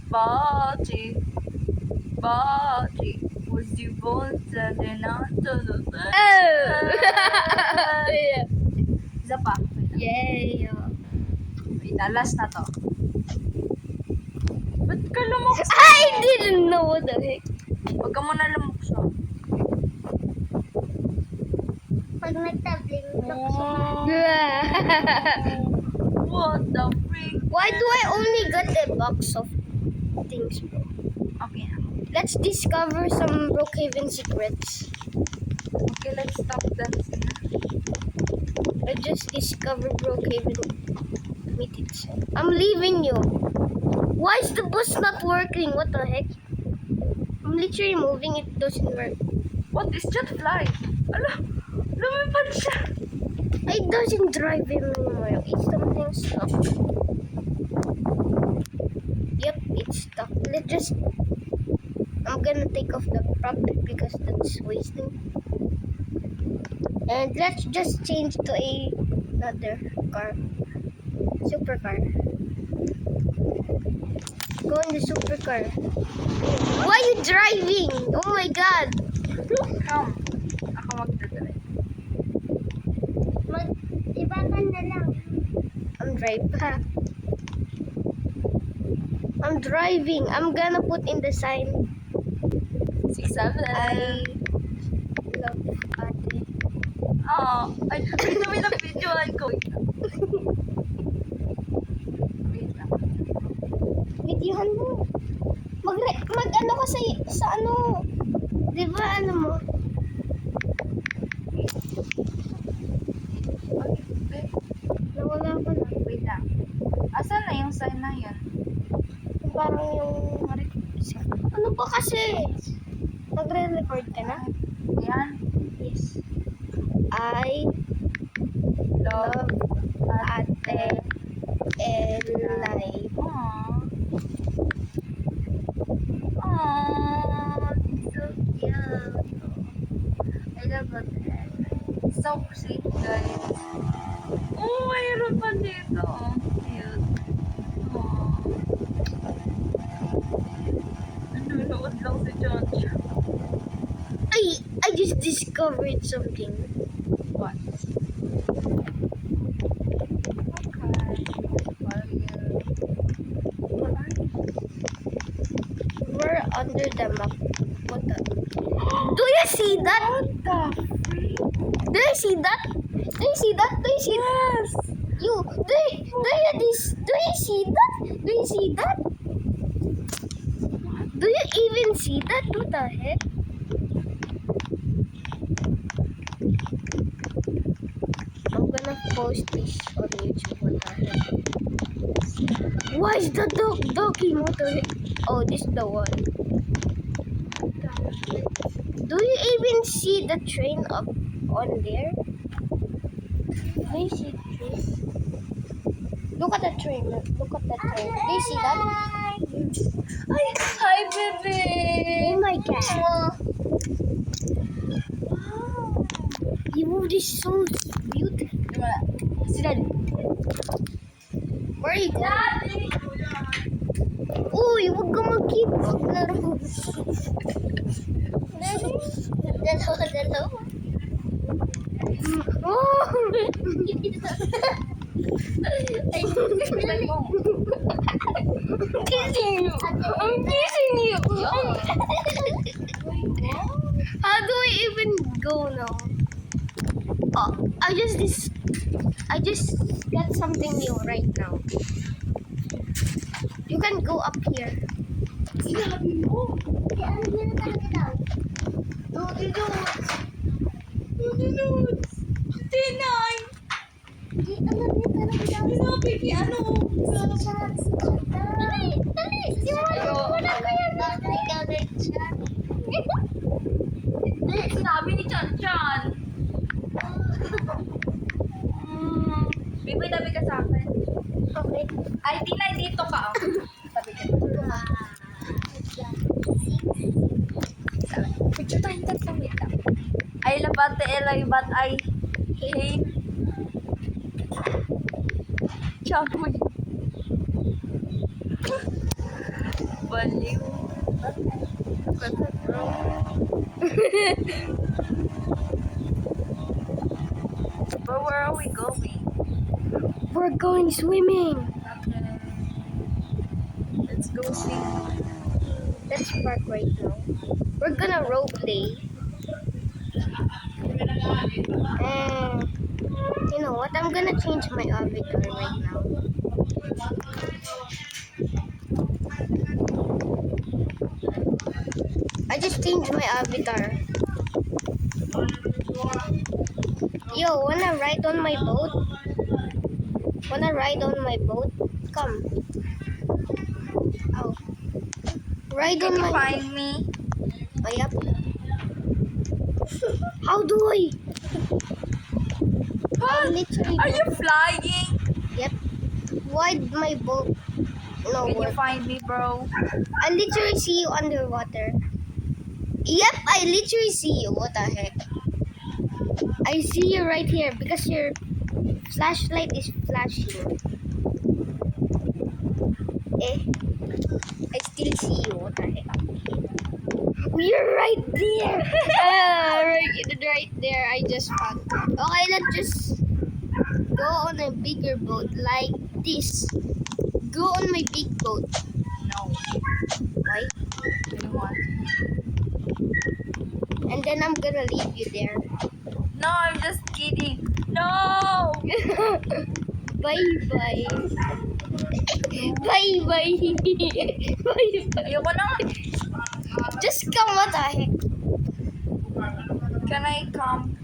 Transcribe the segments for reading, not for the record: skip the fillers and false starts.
Body, body, was you born and not to the bed? Isa pa. Yay! Wait, last na to. Ba't ka lumukso? I didn't know what the heck. Huwag ka muna lumukso. Pag nagtabling, What the freak? Why do I only get a box of things, bro? Okay na. Let's discover some Brookhaven secrets. Okay, let's stop dancing. I just discovered Brookhaven. Meet it. I'm leaving you. Why is the bus not working? What the heck? I'm literally moving. It doesn't work. What is jet fly? Ala, lumipad siya. It doesn't drive him anymore. It's something stuck. Yep, it's stuck. Let's just... I'm gonna take off the prop because that's wasting. And let's just change to another car. Supercar. Go in the supercar. Why are you driving? Oh my god. Come. Ako magdadrive. Ibaban na lang. I'm driving. I'm driving. I'm gonna put in the sign. 6-7. I love ate. Oh, ay, wait lang, videoan ko. Wait lang. Wait lang. Videohan mo. Mag ano ka sa ano. Di ba ano mo? Okay, Nawala ko na. wait lang. Asan na yung sign na yun? Parang yung... Ano ba kasi? Nagre-record ka na? Yan. Yes. I Love. love ate and life. Aww. Aww. So cute. I love it. So sweet, guys. Oh, mayroon pa dito. Cute. Aww. Nanonood lang si John. I just discovered something. What? We're under the map. What the? Do you see that? What the freak? Do you see that? Do you see that? Do you see Yes! you? Do you see that? Do you see that? Do you even see that? What the heck? I'm gonna post this on YouTube. What the heck? Why is the dog talking? What the heck? Oh, this is the one. Do you even see the train up on there? Do you see the train? Look at the train. Look at the train. Do you see that? Hi, baby! Oh my god. You this is so beautiful. Si Daddy. Where are you going? Uy, huwag ka mag-keep up na rin. Dalawa. Oh! Ay, I'm kissing you. I'm kissing you. How do I even go now? Oh, I just got something new right now. You can go up here. sinabi mo. Eh, ano yun talaga daw? Tinay! Eh, alam niya talaga daw. Sabi ni ano? Dali! Simulan mo na ko yan. Ikaw na siya. Sinabi ni Chan Chan. Biboy, tabi ka sa akin. Okay. Ay, Tinay, dito ka. Tabi ka. Picture tayong tatlong wait lang. Ay, labate, elay, bat, ay. Hey. Chagoy. Baliw. Bro. But where are we going? We're going swimming. Okay. Let's go see. Let's park right now. We're gonna role play. And you know what? I'm gonna change my avatar right now. I just changed my avatar. Yo, wanna ride on my boat? Wanna ride on my boat? Come. Oh. Ride Can on you my find me? Oh, yep. How do I? Literally. Are you flying? Yep. Why my boat no Can you work? find me, bro? I literally see you underwater. Yep, I literally see you. What the heck? I see you right here because your flashlight is flashing. Eh, I still see you. What the heck? You're right there. Right there. I just found. Okay, let's just go on a bigger boat like this. Go on my big boat. No. Why? I don't want. And then I'm gonna leave you there. No, I'm just kidding. No! Bye bye. Bye bye. Bye bye. Ayoko na. Just come, what the heck? Can I come?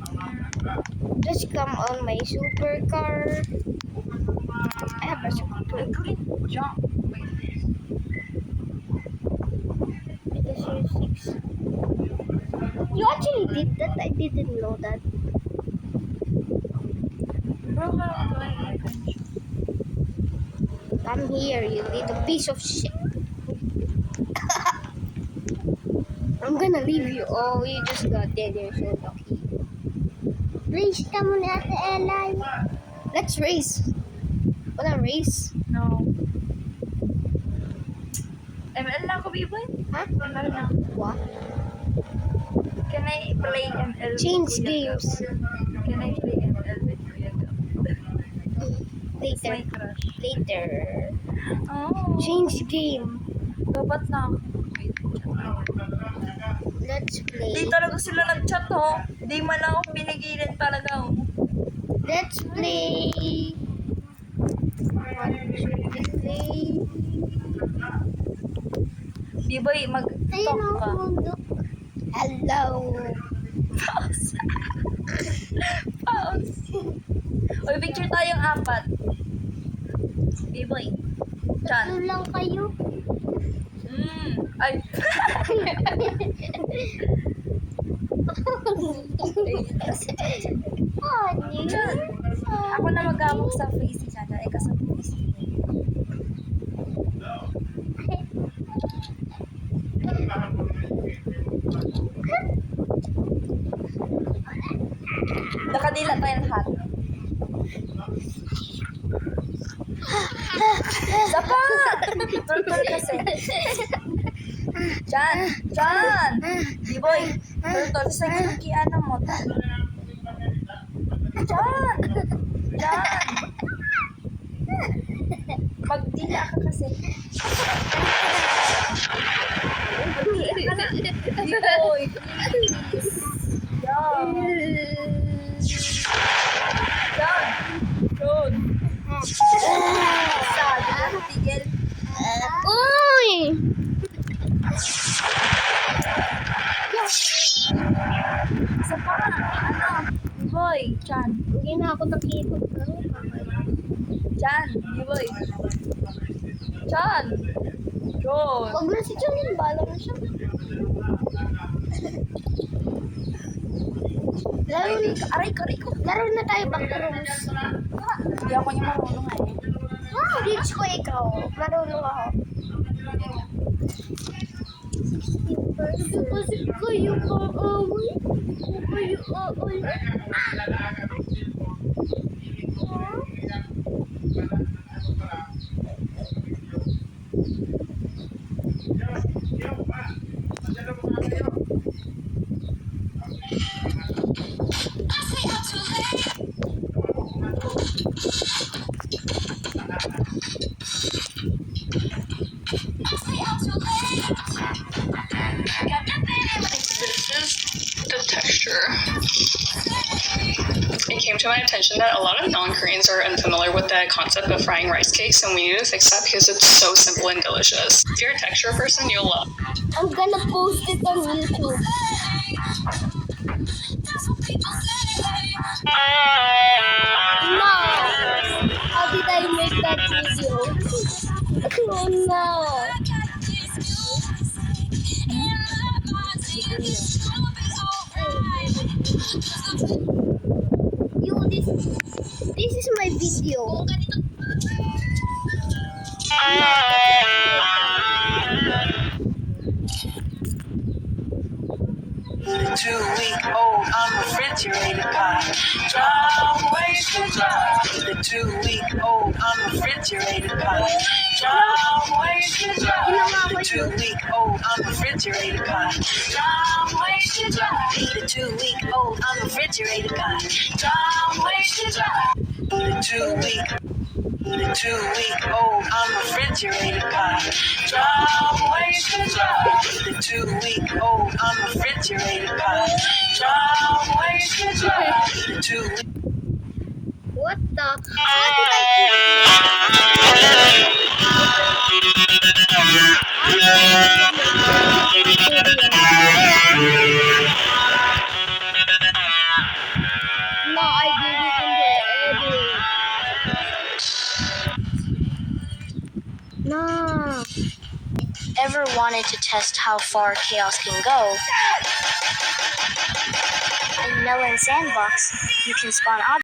Just come on my supercar. I have a I super. couldn't jump. Because you're 6. You actually did that? I didn't know that. Bro, how do I even jump? Come here, you little piece of shit. I'm gonna leave you. Oh, you just got dead. You're so lucky. Race ka muna, Ate Ella. Let's race. Wanna race? No. ML na ako, B-boy? Huh? ML na. What? Can I play ML with Change Kuya games. Gab? Can I play ML with Kuya Gab? He's my Later. crush. Later. Oh. Change game. Dapat na ako. Wait. Let's play. Di talaga sila nag-chat, oh. Di man lang ako pinigilan talaga, oh. Let's play. What should we play? B-boy, mag-talk ka. Hello. Pause. Pause. Uy, picture tayong 4. B-boy. Chan. Ano lang kayo? Ay. Chan. Ako na mag-awak sa face ni Chan. Ikaw sa face. Nakadila tayo lahat. Sapat! Turtle kasi. Chan! Chan! B-boy! Turtle sa ano mo. Chan! Chan! Magdila ka kasi. Magdila ka na. B-boy! Please. Yan. Chan! Chan! Sabi na, tigil. Uy! Isa pa, ano? Boy, Chan. Hindi na ako nakikot. Chan, boy. Chan. Chan. Huwag na si Janine, bala na siya. Aray ko. Laro na tayo backrooms. Hindi ako niya marunong eh. Rich ko ikaw. Marunong ako. Kasi kayo kaaway. Kayo aaway. This is the texture. It came to my attention that a lot of non-Koreans are unfamiliar with the concept of frying rice cakes, and we need to fix that because it's so simple and delicious. If you're a texture person, you'll love it. I'm gonna post it on YouTube. No! How did I make that video? Oh no! Yo, this is my video. The 2-week-old unrefrigerated pie. Drum ways to dry. The 2-week-old unrefrigerated pie. Drum ways to dry. The 2-week-old unrefrigerated pie. Drum ways to dry. The 2-week-old unrefrigerated pie. Drum ways to dry. The 2-week-old unrefrigerated pie. Drum ways to dry. The 2-week-old unrefrigerated pie. Drum ways to dry. The 2-week. What the? How did No, I did it in the edit. No. Ever wanted to test how far chaos can go? In Melon Sandbox, you can spawn objects